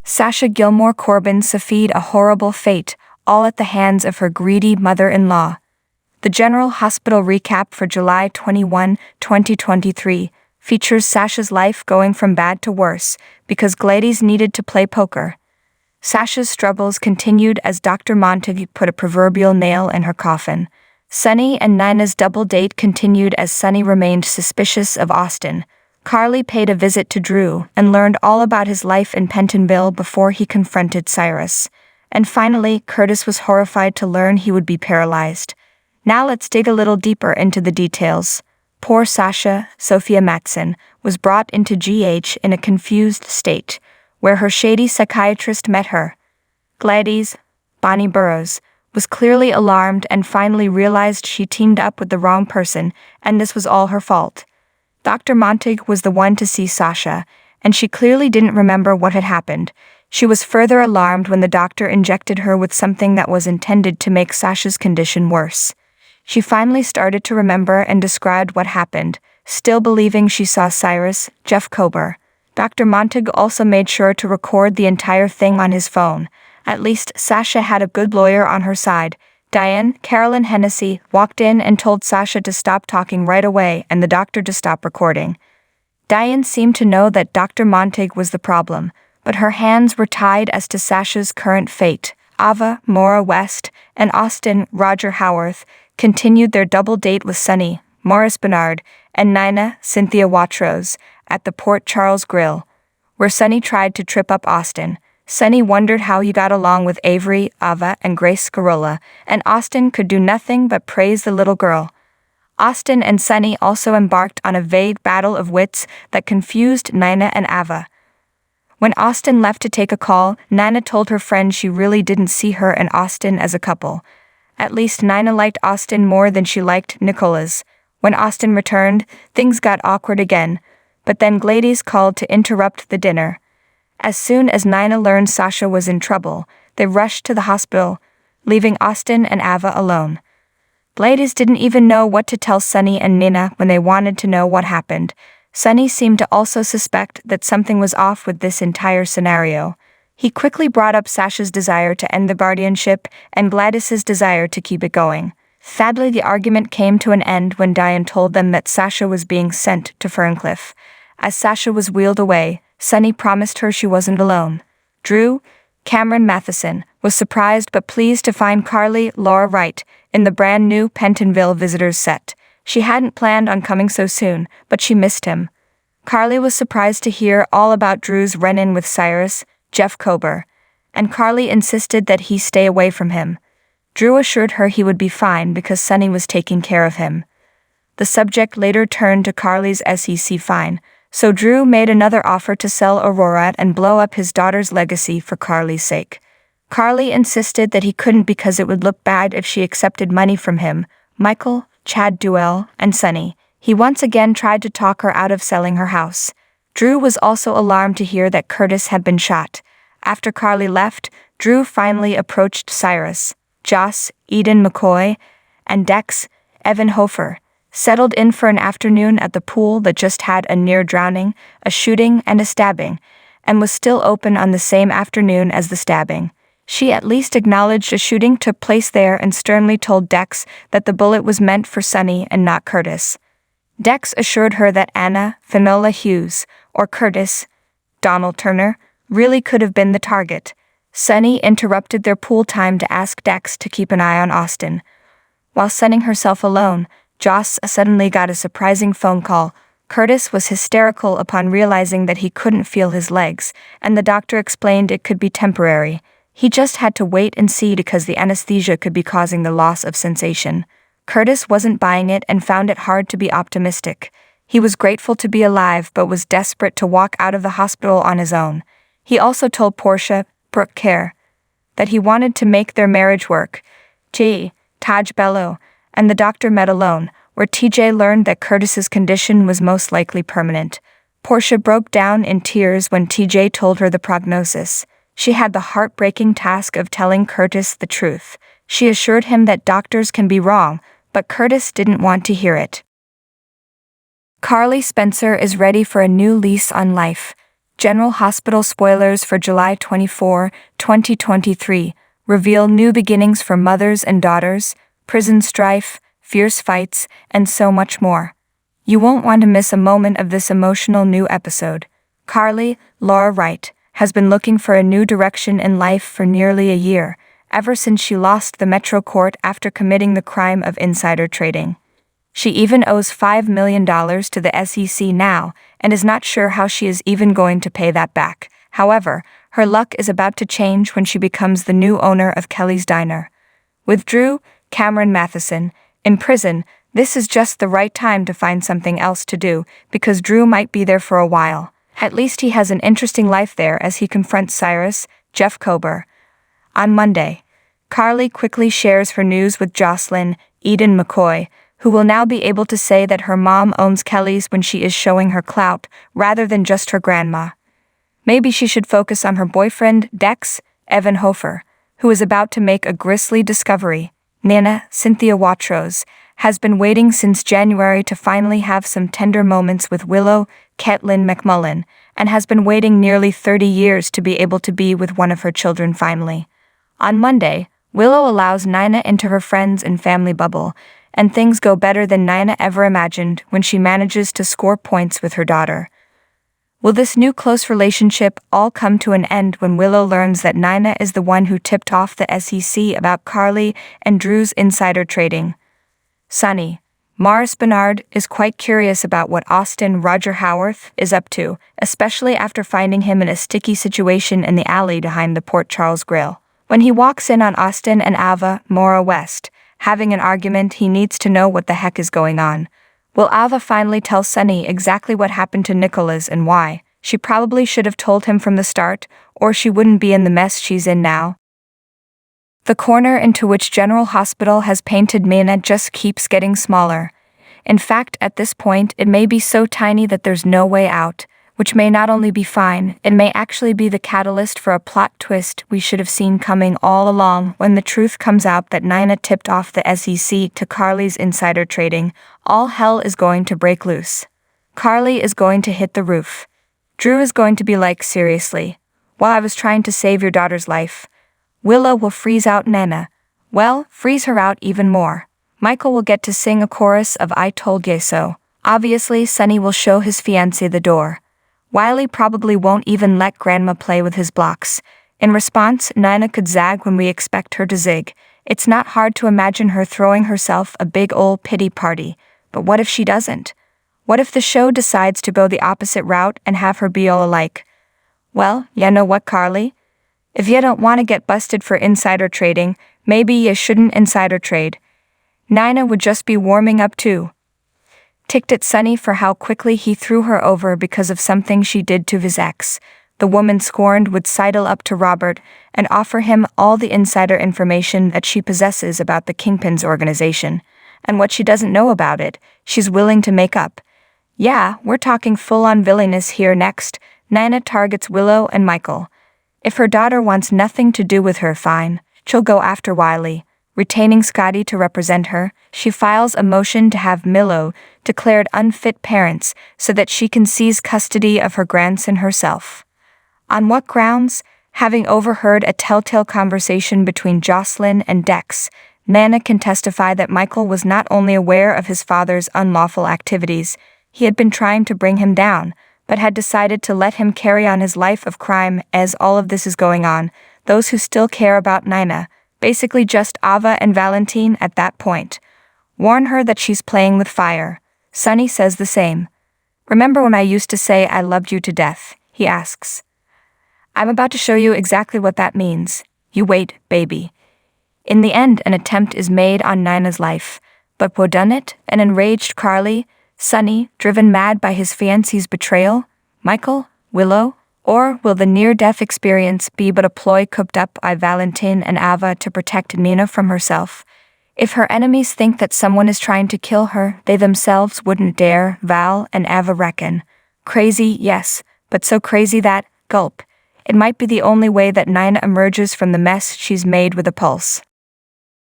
Sasha Gilmore Corbin suffered a horrible fate, all at the hands of her greedy mother-in-law. The General Hospital recap for July 21, 2023, features Sasha's life going from bad to worse because Gladys needed to play poker. Sasha's struggles continued as Dr. Montague put a proverbial nail in her coffin. Sonny and Nina's double date continued as Sonny remained suspicious of Austin. Carly paid a visit to Drew and learned all about his life in Pentonville before he confronted Cyrus. And finally, Curtis was horrified to learn he would be paralyzed. Now let's dig a little deeper into the details. Poor Sasha, Sophia Matson, was brought into GH in a confused state, where her shady psychiatrist met her. Gladys, Bonnie Burroughs, was clearly alarmed and finally realized she teamed up with the wrong person, and this was all her fault. Dr. Montague was the one to see Sasha, and she clearly didn't remember what had happened. She was further alarmed when the doctor injected her with something that was intended to make Sasha's condition worse. She finally started to remember and described what happened, still believing she saw Cyrus, Jeff Kober. Dr. Montague also made sure to record the entire thing on his phone. At least Sasha had a good lawyer on her side. Diane, Carolyn Hennessy, walked in and told Sasha to stop talking right away and the doctor to stop recording. Diane seemed to know that Dr. Montague was the problem, but her hands were tied as to Sasha's current fate. Ava, Maura West, and Austin, Roger Howarth, continued their double date with Sonny, Morris Bernard, and Nina, Cynthia Watrous, at the Port Charles Grill, where Sonny tried to trip up Austin. Sonny wondered how he got along with Avery, Ava, and Grace Scarola, and Austin could do nothing but praise the little girl. Austin and Sonny also embarked on a vague battle of wits that confused Nina and Ava. When Austin left to take a call, Nina told her friend she really didn't see her and Austin as a couple. At least Nina liked Austin more than she liked Nicola's. When Austin returned, things got awkward again, but then Gladys called to interrupt the dinner. As soon as Nina learned Sasha was in trouble, they rushed to the hospital, leaving Austin and Ava alone. Gladys didn't even know what to tell Sonny and Nina when they wanted to know what happened. Sonny seemed to also suspect that something was off with this entire scenario. He quickly brought up Sasha's desire to end the guardianship and Gladys's desire to keep it going. Sadly, the argument came to an end when Diane told them that Sasha was being sent to Ferncliff. As Sasha was wheeled away, Sonny promised her she wasn't alone. Drew, Cameron Matheson, was surprised but pleased to find Carly Laura Wright in the brand new Pentonville visitors set. She hadn't planned on coming so soon, but she missed him. Carly was surprised to hear all about Drew's run-in with Cyrus, Jeff Kober, and Carly insisted that he stay away from him. Drew assured her he would be fine because Sonny was taking care of him. The subject later turned to Carly's SEC fine, so Drew made another offer to sell Aurora and blow up his daughter's legacy for Carly's sake. Carly insisted that he couldn't because it would look bad if she accepted money from him, Michael, Chad Duell, and Sonny. He once again tried to talk her out of selling her house. Drew was also alarmed to hear that Curtis had been shot. After Carly left, Drew finally approached Cyrus, Joss, Eden McCoy, and Dex, Evan Hofer, settled in for an afternoon at the pool that just had a near drowning, a shooting, and a stabbing, and was still open on the same afternoon as the stabbing. She at least acknowledged a shooting took place there and sternly told Dex that the bullet was meant for Sonny and not Curtis. Dex assured her that Anna, Finola Hughes, or Curtis, Donald Turner, really could have been the target. Sonny interrupted their pool time to ask Dex to keep an eye on Austin. While sunning herself alone, Joss suddenly got a surprising phone call. Curtis was hysterical upon realizing that he couldn't feel his legs, and the doctor explained it could be temporary. He just had to wait and see because the anesthesia could be causing the loss of sensation. Curtis wasn't buying it and found it hard to be optimistic. He was grateful to be alive but was desperate to walk out of the hospital on his own. He also told Portia, Brooke Kerr, that he wanted to make their marriage work. Taj Bello, and the doctor met alone, where TJ learned that Curtis's condition was most likely permanent. Portia broke down in tears when TJ told her the prognosis. She had the heartbreaking task of telling Curtis the truth. She assured him that doctors can be wrong, but Curtis didn't want to hear it. Carly Spencer is ready for a new lease on life. General Hospital spoilers for July 24, 2023, reveal new beginnings for mothers and daughters, prison strife, fierce fights, and so much more. You won't want to miss a moment of this emotional new episode. Carly, Laura Wright, has been looking for a new direction in life for nearly a year, ever since she lost the Metro Court after committing the crime of insider trading. She even owes $5 million to the SEC now and is not sure how she is even going to pay that back. However, her luck is about to change when she becomes the new owner of Kelly's Diner. With Drew Cameron Matheson in prison, this is just the right time to find something else to do, because Drew might be there for a while. At least he has an interesting life there as he confronts Cyrus, Jeff Kober. On Monday, Carly quickly shares her news with Jocelyn Eden McCoy, who will now be able to say that her mom owns Kelly's when she is showing her clout, rather than just her grandma. Maybe she should focus on her boyfriend, Dex, Evan Hofer, who is about to make a grisly discovery. Nana, Cynthia Watros, has been waiting since January to finally have some tender moments with Willow, Caitlin McMullen, and has been waiting nearly 30 years to be able to be with one of her children finally. On Monday, Willow allows Nina into her friends and family bubble, and things go better than Nina ever imagined when she manages to score points with her daughter. Will this new close relationship all come to an end when Willow learns that Nina is the one who tipped off the SEC about Carly and Drew's insider trading? Sonny, Morris Bernard, is quite curious about what Austin Roger Howarth is up to, especially after finding him in a sticky situation in the alley behind the Port Charles Grill. When he walks in on Austin and Ava Mora West having an argument, he needs to know what the heck is going on. Will Ava finally tell Sonny exactly what happened to Nicholas and why? She probably should have told him from the start, or she wouldn't be in the mess she's in now. The corner into which General Hospital has painted Mina just keeps getting smaller. In fact, at this point, it may be so tiny that there's no way out, which may not only be fine, it may actually be the catalyst for a plot twist we should have seen coming all along. When the truth comes out that Nina tipped off the SEC to Carly's insider trading, all hell is going to break loose. Carly is going to hit the roof. Drew is going to be like, seriously? While I was trying to save your daughter's life. Willow will freeze out Nana. Well, freeze her out even more. Michael will get to sing a chorus of I Told Ye So. Obviously, Sonny will show his fiancé the door. Wiley probably won't even let Grandma play with his blocks. In response, Nina could zag when we expect her to zig. It's not hard to imagine her throwing herself a big ol' pity party. But what if she doesn't? What if the show decides to go the opposite route and have her be all alike? Well, ya know what, Carly? If ya don't want to get busted for insider trading, maybe ya shouldn't insider trade. Nina would just be warming up too. Ticked at Sonny for how quickly he threw her over because of something she did to his ex. The woman scorned would sidle up to Robert and offer him all the insider information that she possesses about the Kingpin's organization. And what she doesn't know about it, she's willing to make up. Yeah, we're talking full-on villainous here next. Nina targets Willow and Michael. If her daughter wants nothing to do with her, fine. She'll go after Wiley. Retaining Scotty to represent her, she files a motion to have Milo declared unfit parents so that she can seize custody of her grandson herself. On what grounds? Having overheard a telltale conversation between Jocelyn and Dex, Nana can testify that Michael was not only aware of his father's unlawful activities, he had been trying to bring him down, but had decided to let him carry on his life of crime. As all of this is going on, those who still care about Nina, basically just Ava and Valentine at that point, warn her that she's playing with fire. Sonny says the same. Remember when I used to say I loved you to death? He asks. I'm about to show you exactly what that means. You wait, baby. In the end, an attempt is made on Nina's life, but whodunit, an enraged Carly, Sonny, driven mad by his fiancée's betrayal, Michael, Willow, or will the near-death experience be but a ploy cooked up by Valentine and Ava to protect Nina from herself? If her enemies think that someone is trying to kill her, they themselves wouldn't dare, Val and Ava reckon. Crazy, yes, but so crazy that, gulp, it might be the only way that Nina emerges from the mess she's made with a pulse.